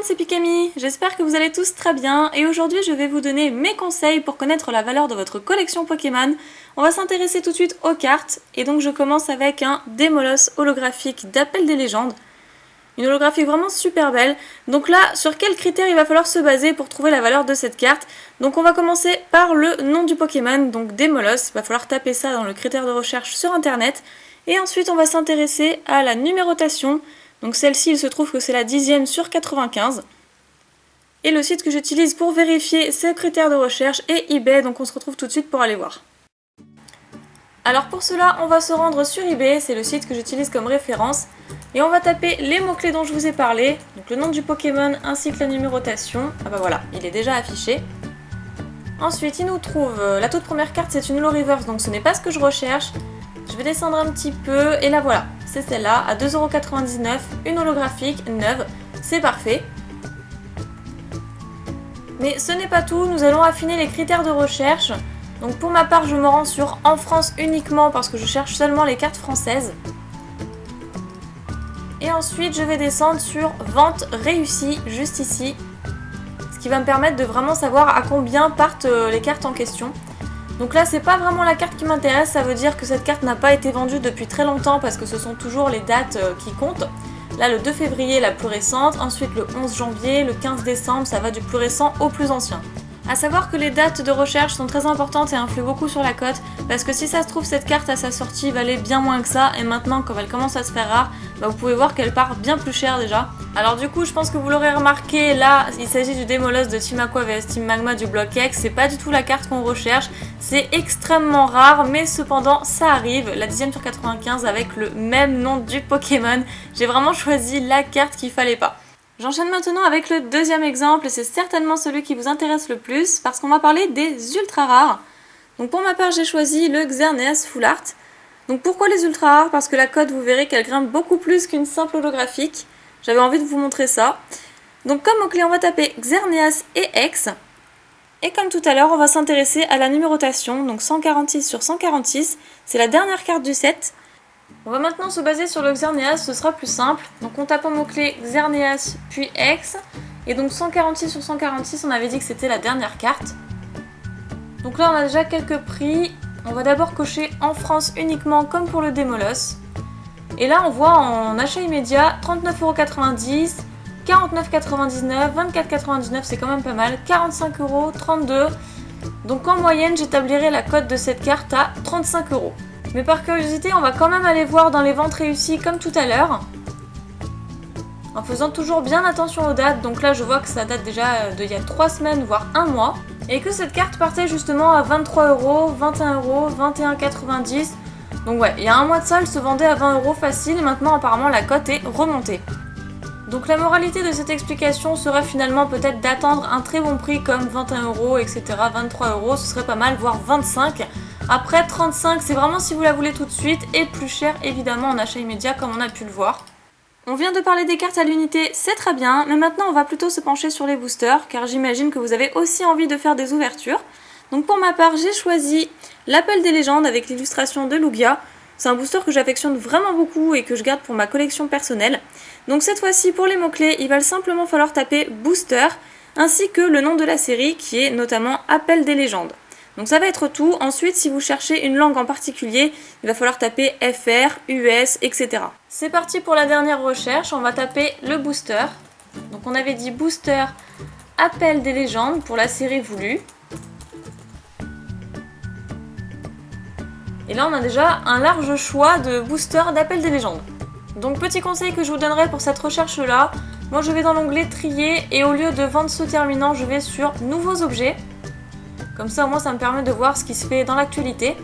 monde, c'est Pikami. J'espère que vous allez tous très bien et aujourd'hui je vais vous donner mes conseils pour connaître la valeur de votre collection Pokémon. On va s'intéresser tout de suite aux cartes et donc je commence avec un Démolos holographique d'Appel des légendes. Une holographique vraiment super belle. Donc là, sur quels critères il va falloir se baser pour trouver la valeur de cette carte? Donc on va commencer par le nom du Pokémon, donc Démolos. Il va falloir taper ça dans le critère de recherche sur internet. Et ensuite on va s'intéresser à la numérotation. Donc celle-ci, il se trouve que c'est la 10e sur 95. Et le site que j'utilise pour vérifier ces critères de recherche est eBay, donc on se retrouve tout de suite pour aller voir. Alors pour cela, on va se rendre sur eBay, c'est le site que j'utilise comme référence. Et on va taper les mots-clés dont je vous ai parlé, donc le nom du Pokémon ainsi que la numérotation. Ah bah voilà, il est déjà affiché. Ensuite, il nous trouve la toute première carte, c'est une Holo Reverse, donc ce n'est pas ce que je recherche. Je vais descendre un petit peu, et la voilà. C'est celle-là, à 2,99€, une holographique, neuve. C'est parfait. Mais ce n'est pas tout, nous allons affiner les critères de recherche. Donc pour ma part, je me rends sur En France uniquement parce que je cherche seulement les cartes françaises. Et ensuite, je vais descendre sur Vente réussie, juste ici. Ce qui va me permettre de vraiment savoir à combien partent les cartes en question. Donc là, c'est pas vraiment la carte qui m'intéresse, ça veut dire que cette carte n'a pas été vendue depuis très longtemps parce que ce sont toujours les dates qui comptent. Là, le 2 février, la plus récente, ensuite le 11 janvier, le 15 décembre, ça va du plus récent au plus ancien. A savoir que les dates de recherche sont très importantes et influent beaucoup sur la cote, parce que si ça se trouve, cette carte à sa sortie valait bien moins que ça, et maintenant, comme elle commence à se faire rare, vous pouvez voir qu'elle part bien plus cher déjà. Alors du coup, je pense que vous l'aurez remarqué, là, il s'agit du Démolos de Team Aqua vs Team Magma du bloc X, c'est pas du tout la carte qu'on recherche, c'est extrêmement rare, mais cependant, ça arrive, la 10e sur 95 avec le même nom du Pokémon. J'ai vraiment choisi la carte qu'il fallait pas. J'enchaîne maintenant avec le deuxième exemple, et c'est certainement celui qui vous intéresse le plus, parce qu'on va parler des ultra rares. Donc pour ma part, j'ai choisi le Xerneas Full Art. Donc pourquoi les ultra rares? Parce que la cote, vous verrez qu'elle grimpe beaucoup plus qu'une simple holographique. J'avais envie de vous montrer ça. Donc comme mot-clé, on va taper Xerneas et X. Et comme tout à l'heure, on va s'intéresser à la numérotation, donc 146 sur 146, c'est la dernière carte du set. On va maintenant se baser sur le Xerneas, ce sera plus simple. Donc on tape en mot-clé Xerneas puis X. Et donc 146 sur 146, on avait dit que c'était la dernière carte. Donc là on a déjà quelques prix. On va d'abord cocher En France uniquement comme pour le Démolos. Et là on voit en achat immédiat 39,90€, 49,99€, 24,99€, c'est quand même pas mal, 45€, 32€. Donc en moyenne j'établirai la cote de cette carte à 35€. Mais par curiosité, on va quand même aller voir dans les ventes réussies comme tout à l'heure. En faisant toujours bien attention aux dates. Donc là, je vois que ça date déjà d'il y a 3 semaines, voire 1 mois. Et que cette carte partait justement à 23€, 21€, 21,90€. Donc ouais, il y a 1 mois de ça, elle se vendait à 20€ facile. Et maintenant, apparemment, la cote est remontée. Donc la moralité de cette explication serait finalement peut-être d'attendre un très bon prix comme 21€, etc. 23€, ce serait pas mal, voire 25€. Après 35, c'est vraiment si vous la voulez tout de suite, et plus cher évidemment en achat immédiat comme on a pu le voir. On vient de parler des cartes à l'unité, c'est très bien, mais maintenant on va plutôt se pencher sur les boosters, car j'imagine que vous avez aussi envie de faire des ouvertures. Donc pour ma part, j'ai choisi l'Appel des légendes avec l'illustration de Lugia. C'est un booster que j'affectionne vraiment beaucoup et que je garde pour ma collection personnelle. Donc cette fois-ci, pour les mots-clés, il va simplement falloir taper booster, ainsi que le nom de la série qui est notamment Appel des légendes. Donc ça va être tout. Ensuite, si vous cherchez une langue en particulier, il va falloir taper FR, US, etc. C'est parti pour la dernière recherche. On va taper le booster. Donc on avait dit booster Appel des légendes pour la série voulue. Et là, on a déjà un large choix de boosters d'Appel des légendes. Donc petit conseil que je vous donnerai pour cette recherche-là, moi je vais dans l'onglet trier et au lieu de vente se terminant, je vais sur nouveaux objets. Comme ça, au moins, ça me permet de voir ce qui se fait dans l'actualité.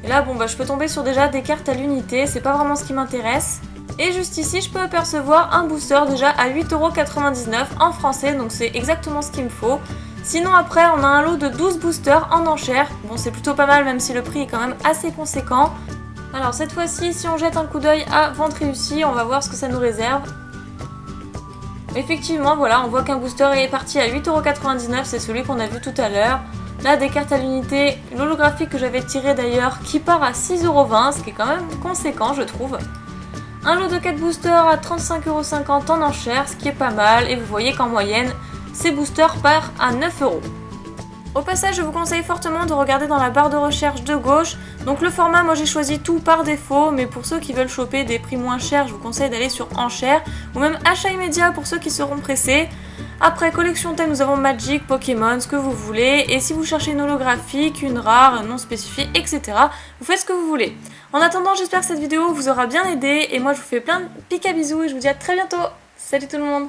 Et là, bon, je peux tomber sur déjà des cartes à l'unité, c'est pas vraiment ce qui m'intéresse. Et juste ici, je peux apercevoir un booster déjà à 8,99€ en français, donc c'est exactement ce qu'il me faut. Sinon, après, on a un lot de 12 boosters en enchère. Bon, c'est plutôt pas mal, même si le prix est quand même assez conséquent. Alors, cette fois-ci, si on jette un coup d'œil à vente réussie, on va voir ce que ça nous réserve. Effectivement, voilà, on voit qu'un booster est parti à 8,99€, c'est celui qu'on a vu tout à l'heure. Là, des cartes à l'unité, l'holographique que j'avais tiré d'ailleurs, qui part à 6,20€, ce qui est quand même conséquent, je trouve. Un lot de 4 boosters à 35,50€ en enchère, ce qui est pas mal, et vous voyez qu'en moyenne, ces boosters partent à 9€. Au passage, je vous conseille fortement de regarder dans la barre de recherche de gauche. Donc le format, moi j'ai choisi tout par défaut, mais pour ceux qui veulent choper des prix moins chers, je vous conseille d'aller sur enchères ou même achat immédiat pour ceux qui seront pressés. Après collection thème, nous avons Magic, Pokémon, ce que vous voulez. Et si vous cherchez une holographique, une rare, non spécifiée, etc., vous faites ce que vous voulez. En attendant, j'espère que cette vidéo vous aura bien aidé. Et moi je vous fais plein de pics à bisous et je vous dis à très bientôt. Salut tout le monde!